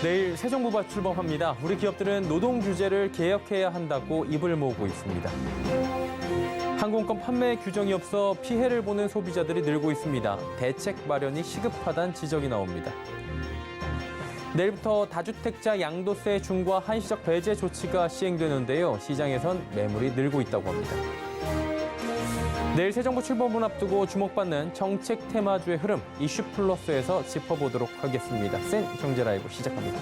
내일 새 정부가 출범합니다. 우리 기업들은 노동 규제를 개혁해야 한다고 입을 모으고 있습니다. 항공권 판매 규정이 없어 피해를 보는 소비자들이 늘고 있습니다. 대책 마련이 시급하다는 지적이 나옵니다. 내일부터 다주택자 양도세 중과 한시적 배제 조치가 시행되는데요. 시장에선 매물이 늘고 있다고 합니다. 내일 새 정부 출범을 앞두고 주목받는 정책 테마주의 흐름 이슈 플러스에서 짚어보도록 하겠습니다. 센 경제 라이브 시작합니다.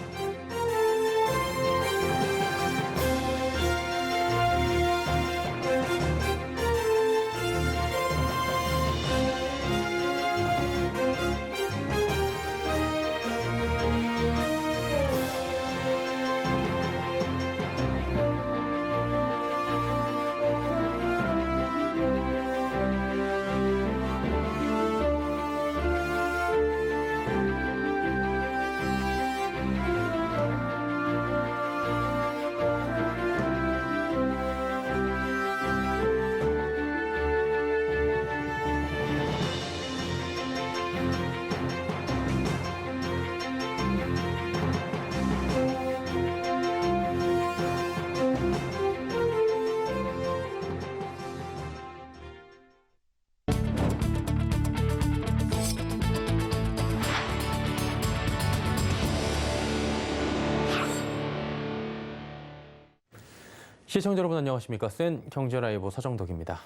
시청자 여러분 안녕하십니까? 센 경제 라이브 서정덕입니다.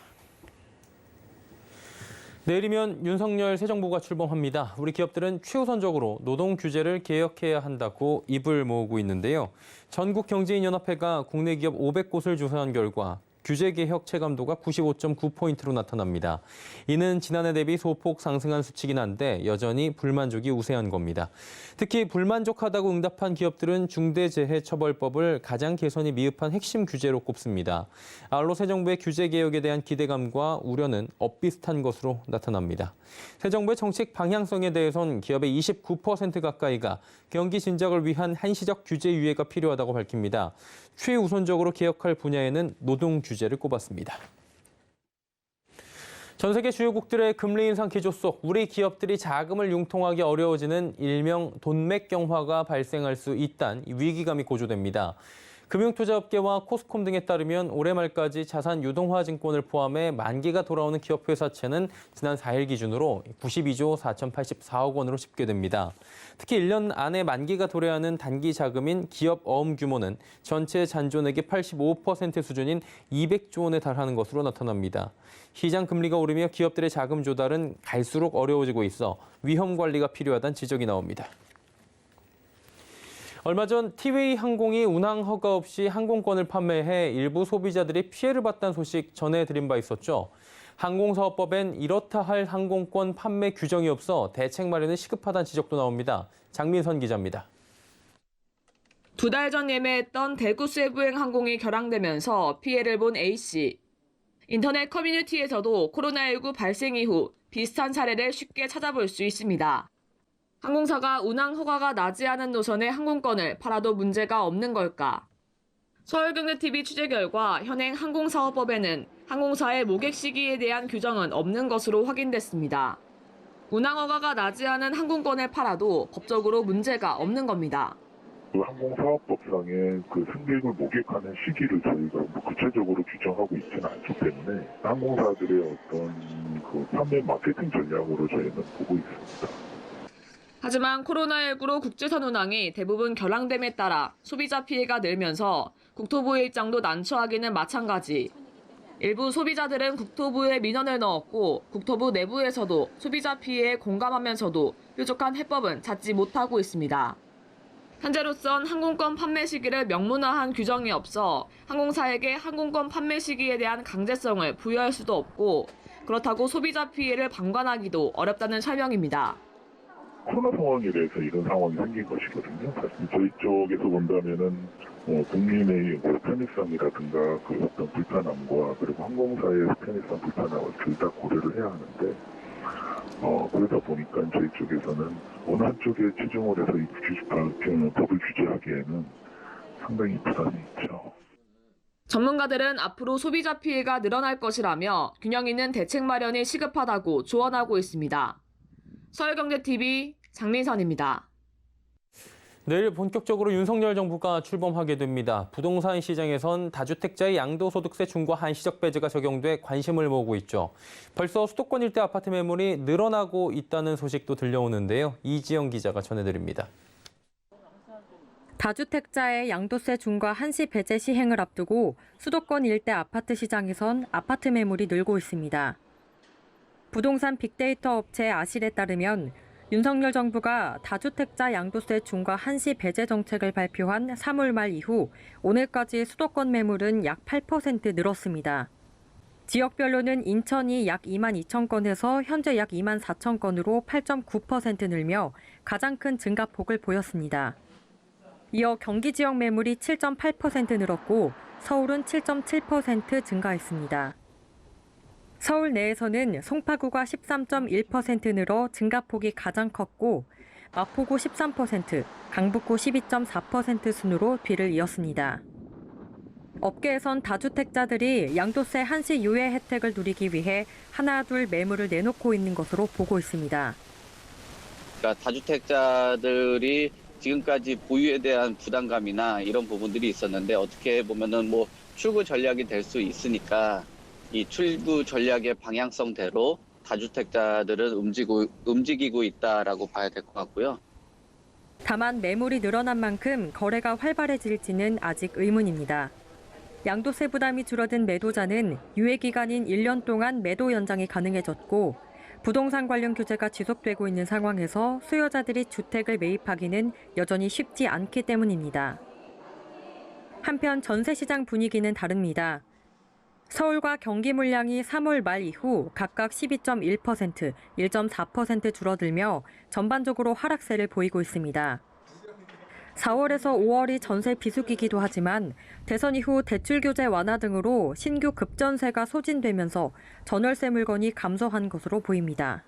내일이면 윤석열 새 정부가 출범합니다. 우리 기업들은 최우선적으로 노동 규제를 개혁해야 한다고 입을 모으고 있는데요. 전국경제인연합회가 국내 기업 500곳을 조사한 결과 규제 개혁 체감도가 95.9포인트로 나타납니다. 이는 지난해 대비 소폭 상승한 수치긴 한데 여전히 불만족이 우세한 겁니다. 특히 불만족하다고 응답한 기업들은 중대재해처벌법을 가장 개선이 미흡한 핵심 규제로 꼽습니다. 아울러 새 정부의 규제 개혁에 대한 기대감과 우려는 엇비슷한 것으로 나타납니다. 새 정부의 정책 방향성에 대해선 기업의 29% 가까이가 경기 진작을 위한 한시적 규제 유예가 필요하다고 밝힙니다. 최우선적으로 개혁할 분야에는 노동 규제를 꼽았습니다. 전 세계 주요국들의 금리 인상 기조 속 우리 기업들이 자금을 융통하기 어려워지는 일명 돈맥경화가 발생할 수 있다는 위기감이 고조됩니다. 금융투자업계와 코스콤 등에 따르면 올해 말까지 자산 유동화 증권을 포함해 만기가 돌아오는 기업 회사채는 지난 4일 기준으로 92조 4,084억 원으로 집계됩니다. 특히 1년 안에 만기가 도래하는 단기 자금인 기업 어음 규모는 전체 잔존액의 85% 수준인 200조 원에 달하는 것으로 나타납니다. 시장 금리가 오르며 기업들의 자금 조달은 갈수록 어려워지고 있어 위험 관리가 필요하다는 지적이 나옵니다. 얼마 전 티웨이 항공이 운항 허가 없이 항공권을 판매해 일부 소비자들이 피해를 봤다는 소식 전해드린 바 있었죠. 항공사업법엔 이렇다 할 항공권 판매 규정이 없어 대책 마련이 시급하다는 지적도 나옵니다. 장민선 기자입니다. 2달 전 예매했던 대구 세부행 항공이 결항되면서 피해를 본 A씨. 인터넷 커뮤니티에서도 코로나19 발생 이후 비슷한 사례를 쉽게 찾아볼 수 있습니다. 항공사가 운항 허가가 나지 않은 노선의 항공권을 팔아도 문제가 없는 걸까? 서울경제TV 취재 결과 현행 항공사업법에는 항공사의 모객 시기에 대한 규정은 없는 것으로 확인됐습니다. 운항 허가가 나지 않은 항공권을 팔아도 법적으로 문제가 없는 겁니다. 항공사업법상의 승객을 모객하는 시기를 저희가 구체적으로 규정하고 있지는 않기 때문에 항공사들의 어떤 판매 마케팅 전략으로 저희는 보고 있습니다. 하지만 코로나19로 국제선 운항이 대부분 결항됨에 따라 소비자 피해가 늘면서 국토부의 입장도 난처하기는 마찬가지. 일부 소비자들은 국토부에 민원을 넣었고 국토부 내부에서도 소비자 피해에 공감하면서도 뾰족한 해법은 찾지 못하고 있습니다. 현재로선 항공권 판매 시기를 명문화한 규정이 없어 항공사에게 항공권 판매 시기에 대한 강제성을 부여할 수도 없고 그렇다고 소비자 피해를 방관하기도 어렵다는 설명입니다. 코로나 상황에 대해서 이런 상황이 생긴 것이거든요. 사실 저희 쪽에서 본다면은 국민의 편의성이라든가 어떤 불편함과 그리고 항공사의 편의성, 불편함을 둘 다 고려를 해야 하는데 그러다 보니까 저희 쪽에서는 어느 한쪽에 치중을 해서 이 법을 규제하기에는 상당히 부담이 있죠. 전문가들은 앞으로 소비자 피해가 늘어날 것이라며 균형 있는 대책 마련이 시급하다고 조언하고 있습니다. 서울경제TV 장민선입니다. 내일 본격적으로 윤석열 정부가 출범하게 됩니다. 부동산 시장에선 다주택자의 양도소득세 중과 한시적 배제가 적용돼 관심을 모으고 있죠. 벌써 수도권 일대 아파트 매물이 늘어나고 있다는 소식도 들려오는데요. 이지영 기자가 전해드립니다. 다주택자의 양도세 중과 한시 배제 시행을 앞두고 수도권 일대 아파트 시장에선 아파트 매물이 늘고 있습니다. 부동산 빅데이터 업체 아실에 따르면 윤석열 정부가 다주택자 양도세 중과 한시 배제 정책을 발표한 3월 말 이후 오늘까지 수도권 매물은 약 8% 늘었습니다. 지역별로는 인천이 약 2만 2천 건에서 현재 약 2만 4천 건으로 8.9% 늘며 가장 큰 증가폭을 보였습니다. 이어 경기 지역 매물이 7.8% 늘었고 서울은 7.7% 증가했습니다. 서울 내에서는 송파구가 13.1% 늘어 증가폭이 가장 컸고 마포구 13%, 강북구 12.4% 순으로 뒤를 이었습니다. 업계에선 다주택자들이 양도세 한시 유예 혜택을 누리기 위해 하나둘 매물을 내놓고 있는 것으로 보고 있습니다. 그러니까 다주택자들이 지금까지 보유에 대한 부담감이나 이런 부분들이 있었는데 어떻게 보면은 출구 전략이 될 수 있으니까 이 출구 전략의 방향성대로 다주택자들은 움직이고 있다라고 봐야 될 것 같고요. 다만 매물이 늘어난 만큼 거래가 활발해질지는 아직 의문입니다. 양도세 부담이 줄어든 매도자는 유예 기간인 1년 동안 매도 연장이 가능해졌고 부동산 관련 규제가 지속되고 있는 상황에서 수요자들이 주택을 매입하기는 여전히 쉽지 않기 때문입니다. 한편 전세 시장 분위기는 다릅니다. 서울과 경기 물량이 3월 말 이후 각각 12.1%, 1.4% 줄어들며 전반적으로 하락세를 보이고 있습니다. 4월에서 5월이 전세 비수기이기도 하지만 대선 이후 대출 규제 완화 등으로 신규 급전세가 소진되면서 전월세 물건이 감소한 것으로 보입니다.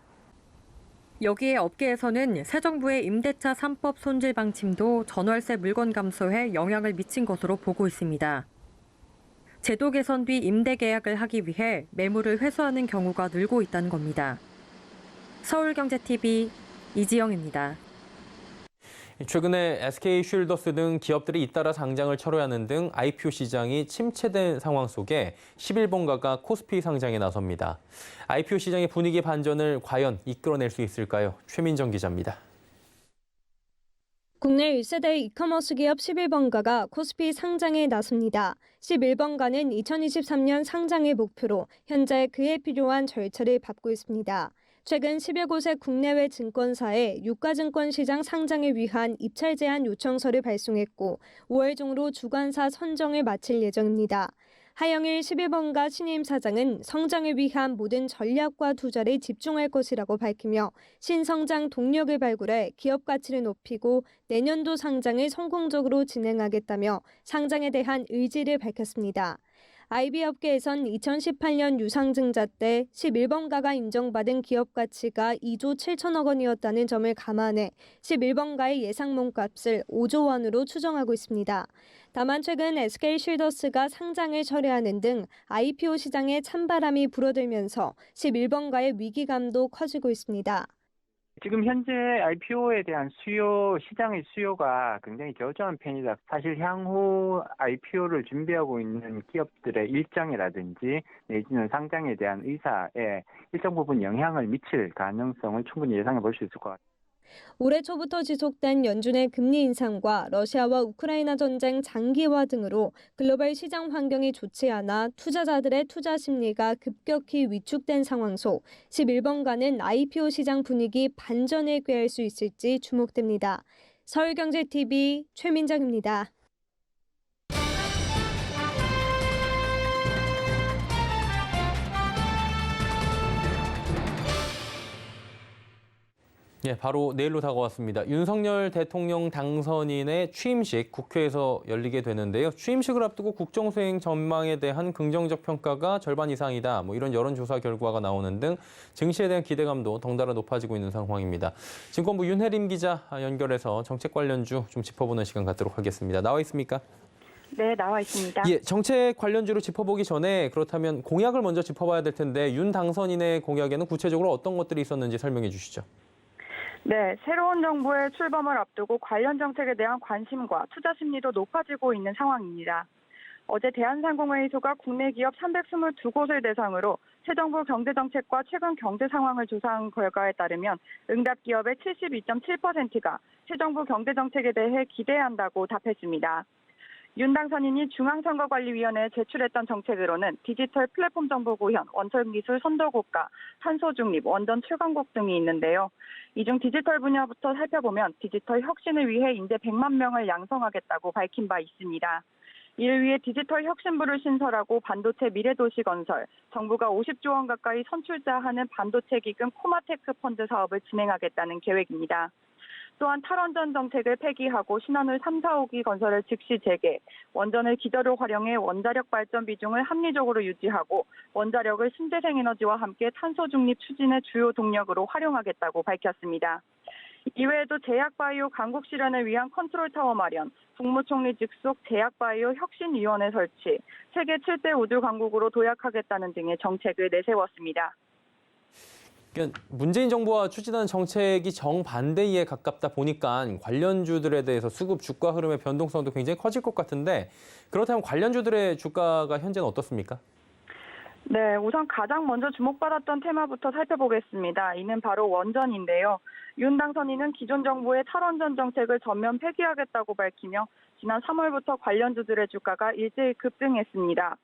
여기에 업계에서는 새 정부의 임대차 3법 손질 방침도 전월세 물건 감소에 영향을 미친 것으로 보고 있습니다. 제도 개선 뒤 임대 계약을 하기 위해 매물을 회수하는 경우가 늘고 있다는 겁니다. 서울경제TV 이지영입니다. 최근에 SK쉴더스 등 기업들이 잇따라 상장을 철회하는 등 IPO 시장이 침체된 상황 속에 11번가가 코스피 상장에 나섭니다. IPO 시장의 분위기 반전을 과연 이끌어낼 수 있을까요? 최민정 기자입니다. 국내 1세대 이커머스 기업 11번가가 코스피 상장에 나섭니다. 11번가는 2023년 상장을 목표로 현재 그에 필요한 절차를 밟고 있습니다. 최근 10여 곳의 국내외 증권사에 유가증권 시장 상장을 위한 입찰 제한 요청서를 발송했고 5월 중으로 주관사 선정을 마칠 예정입니다. 하영일 11번가 신임 사장은 성장을 위한 모든 전략과 투자를 집중할 것이라고 밝히며 신성장 동력을 발굴해 기업 가치를 높이고 내년도 상장을 성공적으로 진행하겠다며 상장에 대한 의지를 밝혔습니다. IB 업계에선 2018년 유상증자 때 11번가가 인정받은 기업 가치가 2조 7천억 원이었다는 점을 감안해 11번가의 예상 몸값을 5조 원으로 추정하고 있습니다. 다만 최근 SK쉴더스가 상장을 철회하는 등 IPO 시장에 찬바람이 불어들면서 11번가의 위기감도 커지고 있습니다. 지금 현재 IPO에 대한 시장의 수요가 굉장히 저조한 편이다. 사실 향후 IPO를 준비하고 있는 기업들의 일정이라든지 내지는 상장에 대한 의사에 일정 부분 영향을 미칠 가능성을 충분히 예상해 볼 수 있을 것 같습니다. 올해 초부터 지속된 연준의 금리 인상과 러시아와 우크라이나 전쟁 장기화 등으로 글로벌 시장 환경이 좋지 않아 투자자들의 투자 심리가 급격히 위축된 상황 속 11번가는 IPO 시장 분위기 반전을 꾀할 수 있을지 주목됩니다. 서울경제TV 최민정입니다. 예, 바로 내일로 다가왔습니다. 윤석열 대통령 당선인의 취임식 국회에서 열리게 되는데요. 취임식을 앞두고 국정수행 전망에 대한 긍정적 평가가 절반 이상이다. 이런 여론조사 결과가 나오는 등 증시에 대한 기대감도 덩달아 높아지고 있는 상황입니다. 증권부 윤혜림 기자 연결해서 정책 관련주 좀 짚어보는 시간 갖도록 하겠습니다. 나와 있습니까? 네, 나와 있습니다. 예, 정책 관련주로 짚어보기 전에 그렇다면 공약을 먼저 짚어봐야 될 텐데 윤 당선인의 공약에는 구체적으로 어떤 것들이 있었는지 설명해 주시죠. 네, 새로운 정부의 출범을 앞두고 관련 정책에 대한 관심과 투자 심리도 높아지고 있는 상황입니다. 어제 대한상공회의소가 국내 기업 322곳을 대상으로 새 정부 경제정책과 최근 경제 상황을 조사한 결과에 따르면 응답 기업의 72.7%가 새 정부 경제정책에 대해 기대한다고 답했습니다. 윤 당선인이 중앙선거관리위원회에 제출했던 정책으로는 디지털 플랫폼 정보 구현, 원천기술 선도국가, 탄소중립, 원전 출강국 등이 있는데요. 이 중 디지털 분야부터 살펴보면 디지털 혁신을 위해 인재 100만 명을 양성하겠다고 밝힌 바 있습니다. 이를 위해 디지털 혁신부를 신설하고 반도체 미래도시 건설, 정부가 50조 원 가까이 선출자하는 반도체 기금 코마테크 펀드 사업을 진행하겠다는 계획입니다. 또한 탈원전 정책을 폐기하고 신한울 3, 4호기 건설을 즉시 재개, 원전을 기저로 활용해 원자력 발전 비중을 합리적으로 유지하고 원자력을 신재생 에너지와 함께 탄소 중립 추진의 주요 동력으로 활용하겠다고 밝혔습니다. 이외에도 제약바이오 강국 실현을 위한 컨트롤타워 마련, 국무총리 직속 제약바이오 혁신위원회 설치, 세계 7대 우주 강국으로 도약하겠다는 등의 정책을 내세웠습니다. 그러니까 문재인 정부와 추진하는 정책이 정반대에 가깝다 보니까 관련주들에 대해서 수급 주가 흐름의 변동성도 굉장히 커질 것 같은데 그렇다면 관련주들의 주가가 현재는 어떻습니까? 네, 우선 가장 먼저 주목받았던 테마부터 살펴보겠습니다. 이는 바로 원전인데요. 윤 당선인은 기존 정부의 탈원전 정책을 전면 폐기하겠다고 밝히며 지난 3월부터 관련주들의 주가가 일제히 급등했습니다.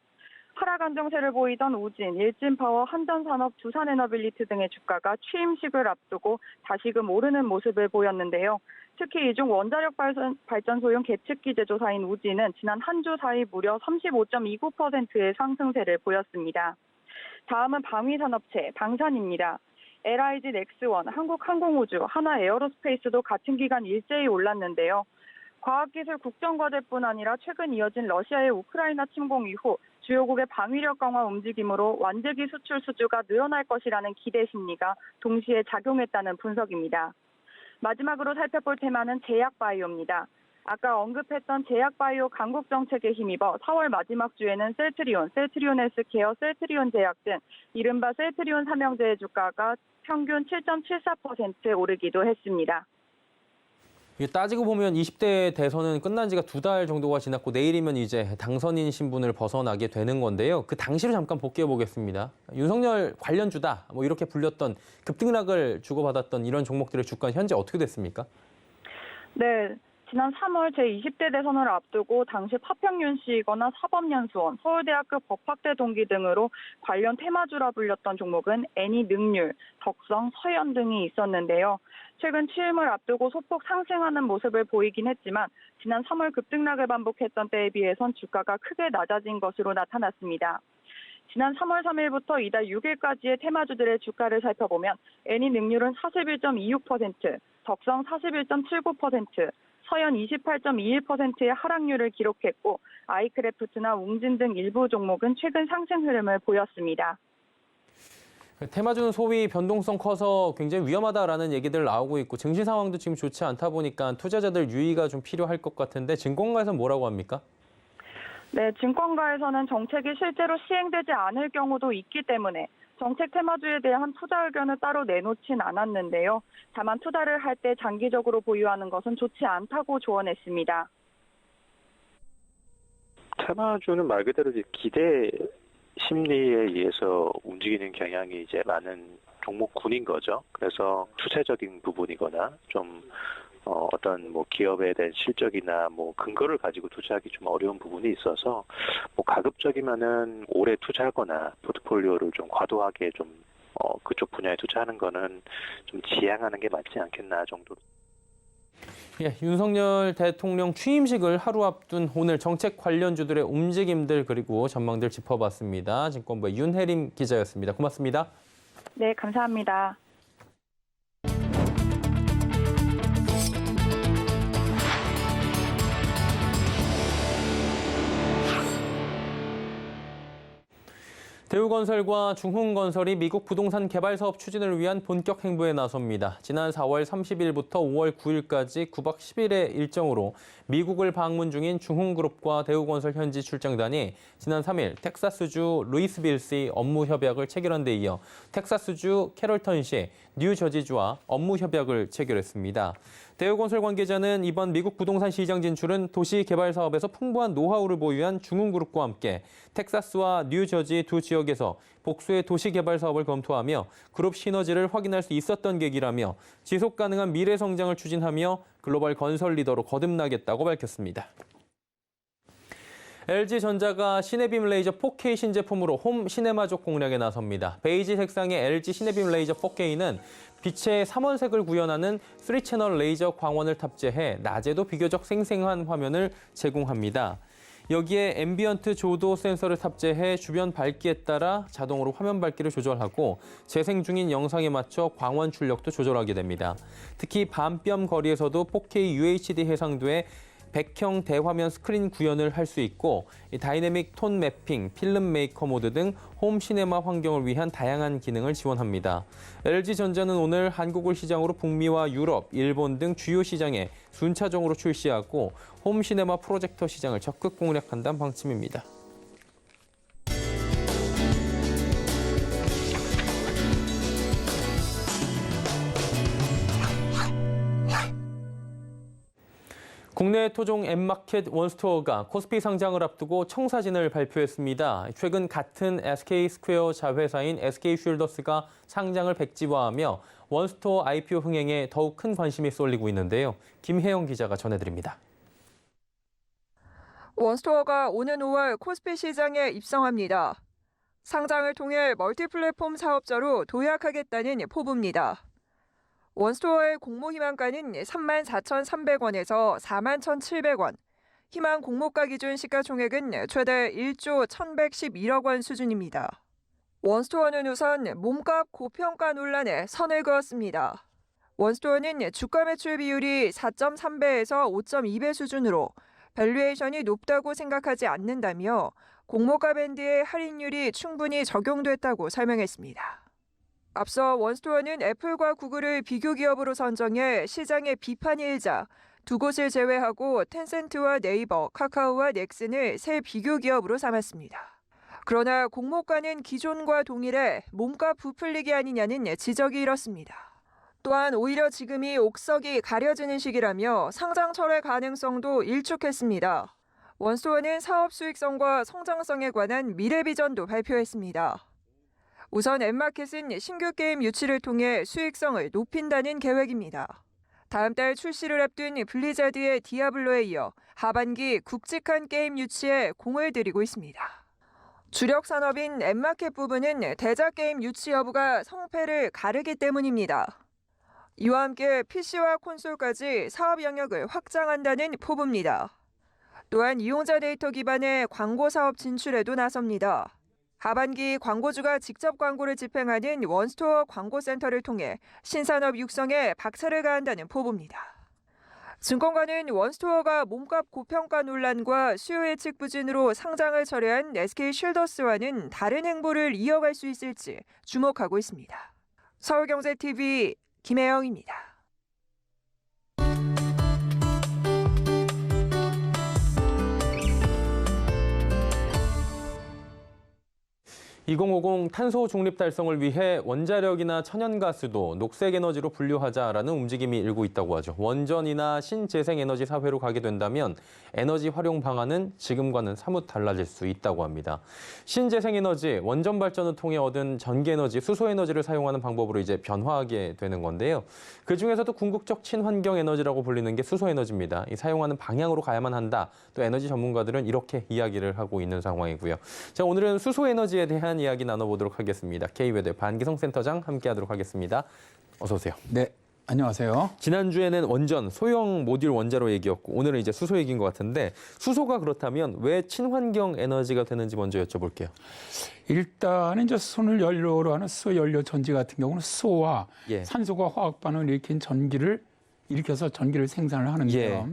하락 안정세를 보이던 우진, 일진파워, 한전산업, 두산에너빌리티 등의 주가가 취임식을 앞두고 다시금 오르는 모습을 보였는데요. 특히 이 중 원자력 발전소용 계측기 제조사인 우진은 지난 한 주 사이 무려 35.29%의 상승세를 보였습니다. 다음은 방위산업체, 방산입니다. LIG 넥스원, 한국항공우주, 하나에어로스페이스도 같은 기간 일제히 올랐는데요. 과학기술 국정과제뿐 아니라 최근 이어진 러시아의 우크라이나 침공 이후 주요국의 방위력 강화 움직임으로 완제기 수출 수주가 늘어날 것이라는 기대 심리가 동시에 작용했다는 분석입니다. 마지막으로 살펴볼 테마는 제약바이오입니다. 아까 언급했던 제약바이오 강국 정책에 힘입어 4월 마지막 주에는 셀트리온, 셀트리온 헬스케어, 셀트리온 제약 등 이른바 셀트리온 삼형제의 주가가 평균 7.74% 오르기도 했습니다. 이게 따지고 보면 20대 대선은 끝난 지가 2달 정도가 지났고 내일이면 이제 당선인 신분을 벗어나게 되는 건데요. 그 당시를 잠깐 복귀해 보겠습니다. 윤석열 관련주다 뭐 이렇게 불렸던 급등락을 주고받았던 이런 종목들의 주가는 현재 어떻게 됐습니까? 네. 지난 3월 제20대 대선을 앞두고 당시 파평윤 씨이거나 사법연수원, 서울대학교 법학대 동기 등으로 관련 테마주라 불렸던 종목은 애니능률, 덕성, 서현 등이 있었는데요. 최근 취임을 앞두고 소폭 상승하는 모습을 보이긴 했지만 지난 3월 급등락을 반복했던 때에 비해선 주가가 크게 낮아진 것으로 나타났습니다. 지난 3월 3일부터 이달 6일까지의 테마주들의 주가를 살펴보면 애니능률은 41.26%, 덕성 41.79%, 서현 28.21%의 하락률을 기록했고 아이크래프트나 웅진 등 일부 종목은 최근 상승 흐름을 보였습니다. 테마주는 소위 변동성 커서 굉장히 위험하다라는 얘기들 나오고 있고 증시 상황도 지금 좋지 않다 보니까 투자자들 유의가 좀 필요할 것 같은데 증권가에서는 뭐라고 합니까? 네, 증권가에서는 정책이 실제로 시행되지 않을 경우도 있기 때문에 정책 테마주에 대한 투자 의견을 따로 내놓진 않았는데요. 다만 투자를 할 때 장기적으로 보유하는 것은 좋지 않다고 조언했습니다. 테마주는 말 그대로 이제 기대 심리에 의해서 움직이는 경향이 이제 많은 종목군인 거죠. 그래서 추세적인 부분이거나 좀 어떤 뭐 기업에 대한 실적이나 뭐 근거를 가지고 투자하기 좀 어려운 부분이 있어서 뭐 가급적이면은 오래 투자하거나 포트폴리오를 좀 과도하게 좀 그쪽 분야에 투자하는 거는 좀 지양하는 게 맞지 않겠나 정도로. 예, 윤석열 대통령 취임식을 하루 앞둔 오늘 정책 관련주들의 움직임들 그리고 전망들 짚어봤습니다. 증권부의 윤혜림 기자였습니다. 고맙습니다. 네, 감사합니다. 대우건설과 중흥건설이 미국 부동산 개발 사업 추진을 위한 본격 행보에 나섭니다. 지난 4월 30일부터 5월 9일까지 9박 10일의 일정으로 미국을 방문 중인 중흥그룹과 대우건설 현지 출장단이 지난 3일 텍사스주 루이스빌시 업무 협약을 체결한 데 이어 텍사스주 캐롤턴시, 뉴저지주와 업무 협약을 체결했습니다. 대우건설 관계자는 이번 미국 부동산 시장 진출은 도시 개발 사업에서 풍부한 노하우를 보유한 중흥그룹과 함께 텍사스와 뉴저지 두 지역에서 복수의 도시 개발 사업을 검토하며 그룹 시너지를 확인할 수 있었던 계기라며 지속 가능한 미래 성장을 추진하며 글로벌 건설 리더로 거듭나겠다고 밝혔습니다. LG전자가 시네빔 레이저 4K 신제품으로 홈 시네마족 공략에 나섭니다. 베이지 색상의 LG 시네빔 레이저 4K는 빛의 삼원색을 구현하는 3채널 레이저 광원을 탑재해 낮에도 비교적 생생한 화면을 제공합니다. 여기에 앰비언트 조도 센서를 탑재해 주변 밝기에 따라 자동으로 화면 밝기를 조절하고 재생 중인 영상에 맞춰 광원 출력도 조절하게 됩니다. 특히 밤뼘 거리에서도 4K UHD 해상도에 100형 대화면 스크린 구현을 할 수 있고 다이내믹 톤 매핑, 필름 메이커 모드 등 홈 시네마 환경을 위한 다양한 기능을 지원합니다. LG전자는 오늘 한국을 시장으로 북미와 유럽, 일본 등 주요 시장에 순차적으로 출시하고 홈 시네마 프로젝터 시장을 적극 공략한다는 방침입니다. 국내 토종 앱마켓 원스토어가 코스피 상장을 앞두고 청사진을 발표했습니다. 최근 같은 SK스퀘어 자회사인 SK쉴더스가 상장을 백지화하며 원스토어 IPO 흥행에 더욱 큰 관심이 쏠리고 있는데요. 김혜영 기자가 전해드립니다. 원스토어가 오는 5월 코스피 시장에 입성합니다. 상장을 통해 멀티플랫폼 사업자로 도약하겠다는 포부입니다. 원스토어의 공모 희망가는 34,300원에서 41,700원, 희망 공모가 기준 시가총액은 최대 1조 1,111억 원 수준입니다. 원스토어는 우선 몸값 고평가 논란에 선을 그었습니다. 원스토어는 주가 매출 비율이 4.3배에서 5.2배 수준으로 밸류에이션이 높다고 생각하지 않는다며 공모가 밴드의 할인율이 충분히 적용됐다고 설명했습니다. 앞서 원스토어는 애플과 구글을 비교 기업으로 선정해 시장의 비판이 일자 두 곳을 제외하고 텐센트와 네이버, 카카오와 넥슨을 새 비교 기업으로 삼았습니다. 그러나 공모가는 기존과 동일해 몸값 부풀리기 아니냐는 지적이 일었습니다. 또한 오히려 지금이 옥석이 가려지는 시기라며 상장 철회 가능성도 일축했습니다. 원스토어는 사업 수익성과 성장성에 관한 미래 비전도 발표했습니다. 우선 앱마켓은 신규 게임 유치를 통해 수익성을 높인다는 계획입니다. 다음 달 출시를 앞둔 블리자드의 디아블로에 이어 하반기 굵직한 게임 유치에 공을 들이고 있습니다. 주력 산업인 앱마켓 부분은 대작 게임 유치 여부가 성패를 가르기 때문입니다. 이와 함께 PC와 콘솔까지 사업 영역을 확장한다는 포부입니다. 또한 이용자 데이터 기반의 광고 사업 진출에도 나섭니다. 하반기 광고주가 직접 광고를 집행하는 원스토어 광고센터를 통해 신산업 육성에 박차를 가한다는 포부입니다. 증권가는 원스토어가 몸값 고평가 논란과 수요 예측 부진으로 상장을 철회한 SK쉴더스와는 다른 행보를 이어갈 수 있을지 주목하고 있습니다. 서울경제TV 김혜영입니다. 2050 탄소 중립 달성을 위해 원자력이나 천연가스도 녹색에너지로 분류하자라는 움직임이 일고 있다고 하죠. 원전이나 신재생에너지 사회로 가게 된다면 에너지 활용 방안은 지금과는 사뭇 달라질 수 있다고 합니다. 신재생에너지, 원전 발전을 통해 얻은 전기에너지, 수소에너지를 사용하는 방법으로 이제 변화하게 되는 건데요. 그중에서도 궁극적 친환경 에너지라고 불리는 게 수소에너지입니다. 이 사용하는 방향으로 가야만 한다. 또 에너지 전문가들은 이렇게 이야기를 하고 있는 상황이고요. 자, 오늘은 수소에너지에 대한 이야기 나눠보도록 하겠습니다. K웨더 반기성 센터장 함께하도록 하겠습니다. 어서 오세요. 네, 안녕하세요. 지난주에는 원전, 소형 모듈 원자로 얘기였고 오늘은 이제 수소 얘기인 것 같은데 수소가 그렇다면 왜 친환경 에너지가 되는지 먼저 여쭤볼게요. 일단은 이제 수소를 연료로 하는 수소 연료 전지 같은 경우는 수소와 산소가 화학 반응을 일으킨 전기를 일으켜서 전기를 생산을 하는데요.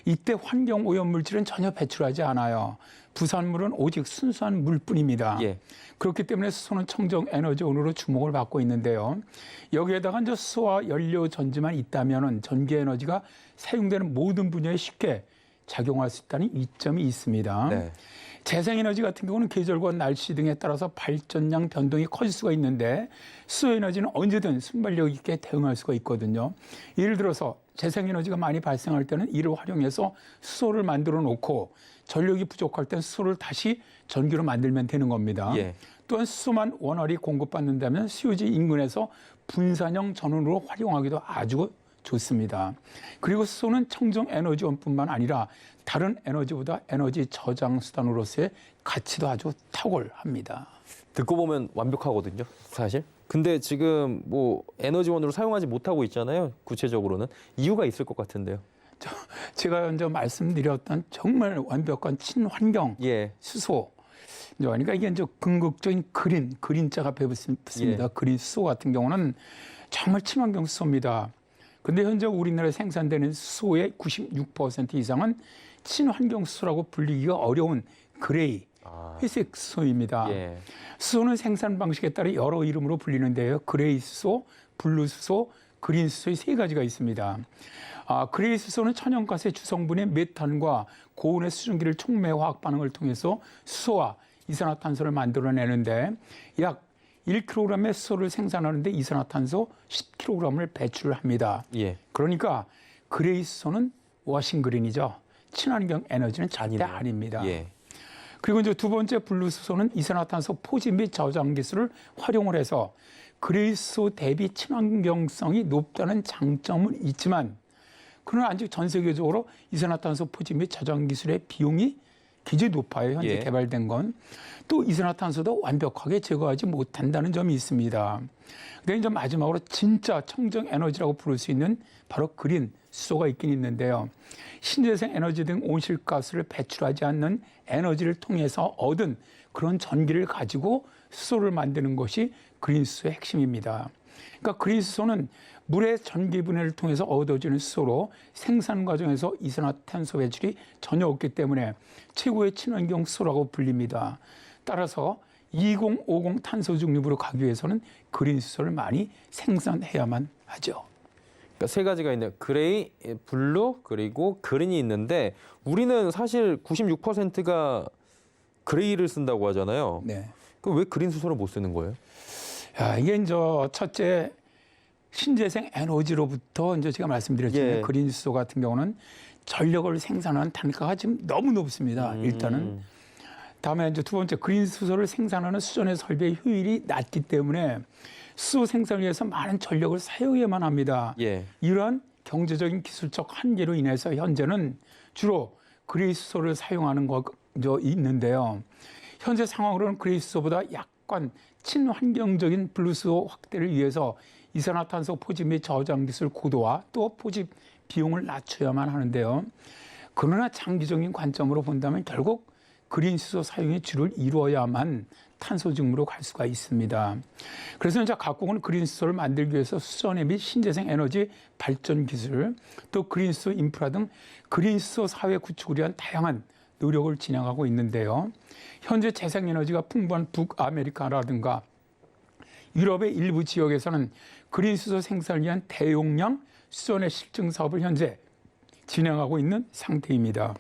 이때 환경 오염 물질은 전혀 배출하지 않아요. 부산물은 오직 순수한 물뿐입니다. 예. 그렇기 때문에 수소는 청정 에너지원으로 주목을 받고 있는데요. 여기에다가 이제 수소와 연료 전지만 있다면은 전기 에너지가 사용되는 모든 분야에 쉽게 작용할 수 있다는 이점이 있습니다. 네. 재생에너지 같은 경우는 계절과 날씨 등에 따라서 발전량 변동이 커질 수가 있는데 수소에너지는 언제든 순발력 있게 대응할 수가 있거든요. 예를 들어서 재생에너지가 많이 발생할 때는 이를 활용해서 수소를 만들어 놓고 전력이 부족할 땐 수소를 다시 전기로 만들면 되는 겁니다. 예. 또한 수소만 원활히 공급받는다면 수요지 인근에서 분산형 전원으로 활용하기도 아주 좋습니다. 그리고 수소는 청정 에너지원뿐만 아니라 다른 에너지보다 에너지 저장 수단으로서의 가치도 아주 탁월합니다. 듣고 보면 완벽하거든요, 사실. 근데 지금 뭐 에너지원으로 사용하지 못하고 있잖아요. 구체적으로는 이유가 있을 것 같은데요. 제가 먼저 말씀드렸던 정말 완벽한 친환경 예. 수소. 그러니까 이게 이제 궁극적인 그린자가 앞에 붙습니다. 예. 그린 수소 같은 경우는 정말 친환경 수소입니다. 근데 현재 우리나라에 생산되는 수소의 96% 이상은 친환경 수소라고 불리기가 어려운 그레이, 회색 수소입니다. 예. 수소는 생산 방식에 따라 여러 이름으로 불리는데요. 그레이 수소, 블루 수소, 그린 수소의 세 가지가 있습니다. 그레이 수소는 천연가스의 주성분인 메탄과 고온의 수증기를 촉매 화학 반응을 통해서 수소와 이산화탄소를 만들어내는데 약 1kg의 수소를 생산하는데 이산화탄소 10kg을 배출합니다. 예. 그러니까 그레이 수소는 워싱그린이죠. 친환경 에너지는 절대 아닙니다. 예. 그리고 이제 두 번째 블루 수소는 이산화탄소 포집 및 저장 기술을 활용을 해서 그레이 수소 대비 친환경성이 높다는 장점은 있지만 그러나 아직 전 세계적으로 이산화탄소 포집 및 저장 기술의 비용이 굉장히 높아요. 현재 예. 개발된 건. 또 이산화탄소도 완벽하게 제거하지 못한다는 점이 있습니다. 근데 이제 마지막으로 진짜 청정 에너지라고 부를 수 있는 바로 그린 수소가 있긴 있는데요. 신재생 에너지 등 온실가스를 배출하지 않는 에너지를 통해서 얻은 그런 전기를 가지고 수소를 만드는 것이 그린 수소의 핵심입니다. 그러니까 그린 수소는 물의 전기 분해를 통해서 얻어지는 수소로 생산 과정에서 이산화탄소 배출이 전혀 없기 때문에 최고의 친환경 수소라고 불립니다. 따라서 2050 탄소 중립으로 가기 위해서는 그린 수소를 많이 생산해야만 하죠. 그러니까 세 가지가 있네요. 그레이, 블루, 그리고 그린이 있는데 우리는 사실 96%가 그레이를 쓴다고 하잖아요. 네. 그럼 왜 그린 수소를 못 쓰는 거예요? 이게 이제 첫째 신재생 에너지로부터 이제 제가 말씀드렸잖아요. 예. 그린 수소 같은 경우는 전력을 생산하는 단가가 지금 너무 높습니다. 일단은. 다음에 이제 두 번째 그린 수소를 생산하는 수전의 설비의 효율이 낮기 때문에 수소 생산을 위해서 많은 전력을 사용해야만 합니다. 예. 이러한 경제적인 기술적 한계로 인해서 현재는 주로 그레이 수소를 사용하는 거 있는데요. 현재 상황으로는 그레이 수소보다 약간 친환경적인 블루 수소 확대를 위해서 이산화탄소 포집 및 저장 기술 고도화 또 포집 비용을 낮춰야만 하는데요. 그러나 장기적인 관점으로 본다면 결국 그린 수소 사용의 주를 이루어야만 탄소 중립으로 갈 수가 있습니다. 그래서 이제 각국은 그린 수소를 만들기 위해서 수소내 및 신재생 에너지 발전 기술, 또 그린 수소 인프라 등 그린 수소 사회 구축을 위한 다양한 노력을 진행하고 있는데요. 현재 재생에너지가 풍부한 북아메리카라든가 유럽의 일부 지역에서는 그린 수소 생산을 위한 대용량 수소내 실증 사업을 현재 진행하고 있는 상태입니다.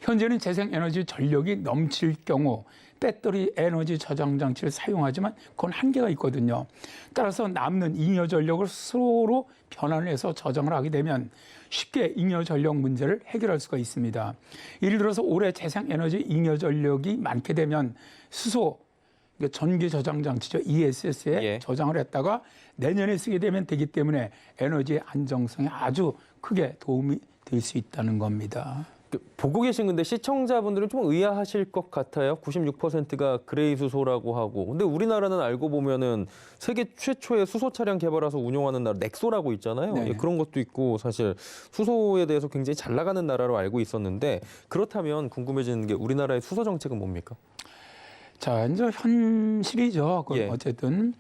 현재는 재생에너지 전력이 넘칠 경우 배터리 에너지 저장 장치를 사용하지만 그건 한계가 있거든요. 따라서 남는 잉여 전력을 수소로 변환해서 저장을 하게 되면 쉽게 잉여 전력 문제를 해결할 수가 있습니다. 예를 들어서 올해 재생에너지 잉여 전력이 많게 되면 수소 전기 저장 장치죠. ESS에 예. 저장을 했다가 내년에 쓰게 되면 되기 때문에 에너지의 안정성에 아주 크게 도움이 될 수 있다는 겁니다. 보고 계신 근데 시청자분들은 좀 의아하실 것 같아요. 96%가 그레이 수소라고 하고. 근데 우리나라는 알고 보면은 세계 최초의 수소 차량 개발해서 운용하는 나라 넥소라고 있잖아요. 네. 예, 그런 것도 있고 사실 수소에 대해서 굉장히 잘 나가는 나라로 알고 있었는데 그렇다면 궁금해지는 게 우리나라의 수소 정책은 뭡니까? 자, 이제 현실이죠. 예. 어쨌든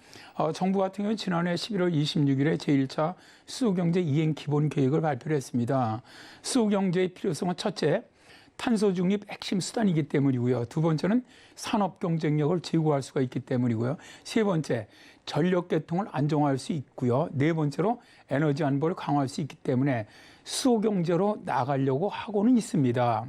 정부 같은 경우는 지난해 11월 26일에 제1차 수소경제 이행 기본 계획을 발표를 했습니다. 수소경제의 필요성은 첫째, 탄소 중립 핵심 수단이기 때문이고요. 두 번째는 산업 경쟁력을 제고할 수가 있기 때문이고요. 세 번째, 전력 계통을 안정화할 수 있고요. 네 번째로 에너지 안보를 강화할 수 있기 때문에 수소 경제로 나가려고 하고는 있습니다.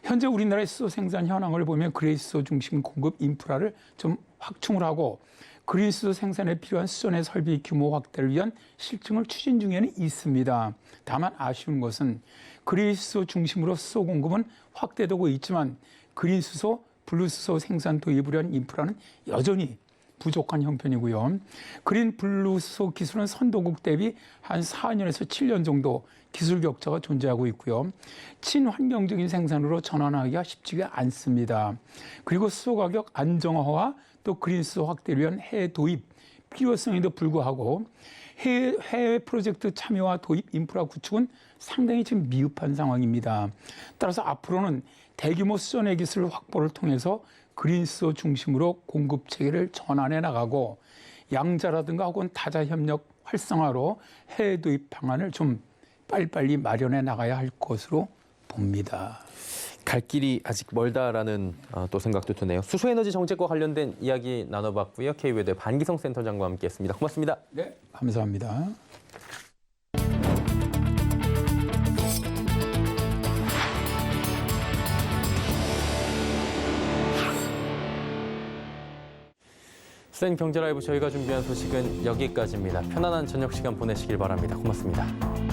현재 우리나라의 수소 생산 현황을 보면 그레이수소 중심 공급 인프라를 좀 확충을 하고 그린수소 생산에 필요한 수전의 설비 규모 확대를 위한 실증을 추진 중에는 있습니다. 다만 아쉬운 것은 그린수소 중심으로 수소 공급은 확대되고 있지만 그린수소, 블루수소 생산 도입을 위한 인프라는 여전히 부족한 형편이고요. 그린 블루수소 기술은 선도국 대비 한 4년에서 7년 정도 기술 격차가 존재하고 있고요. 친환경적인 생산으로 전환하기가 쉽지가 않습니다. 그리고 수소 가격 안정화와 또 그린수소 확대를 위한 해외 도입 필요성에도 불구하고 해외 프로젝트 참여와 도입 인프라 구축은 상당히 지금 미흡한 상황입니다. 따라서 앞으로는 대규모 수전의 기술 확보를 통해서 그린수소 중심으로 공급 체계를 전환해 나가고 양자라든가 혹은 다자 협력 활성화로 해외 도입 방안을 좀 빨리빨리 마련해 나가야 할 것으로 봅니다. 갈 길이 아직 멀다라는 또 생각도 드네요. 수소에너지 정책과 관련된 이야기 나눠봤고요. K웨더 반기성 센터장과 함께했습니다. 고맙습니다. 네, 감사합니다. 센 경제 라이브 저희가 준비한 소식은 여기까지입니다. 편안한 저녁 시간 보내시길 바랍니다. 고맙습니다.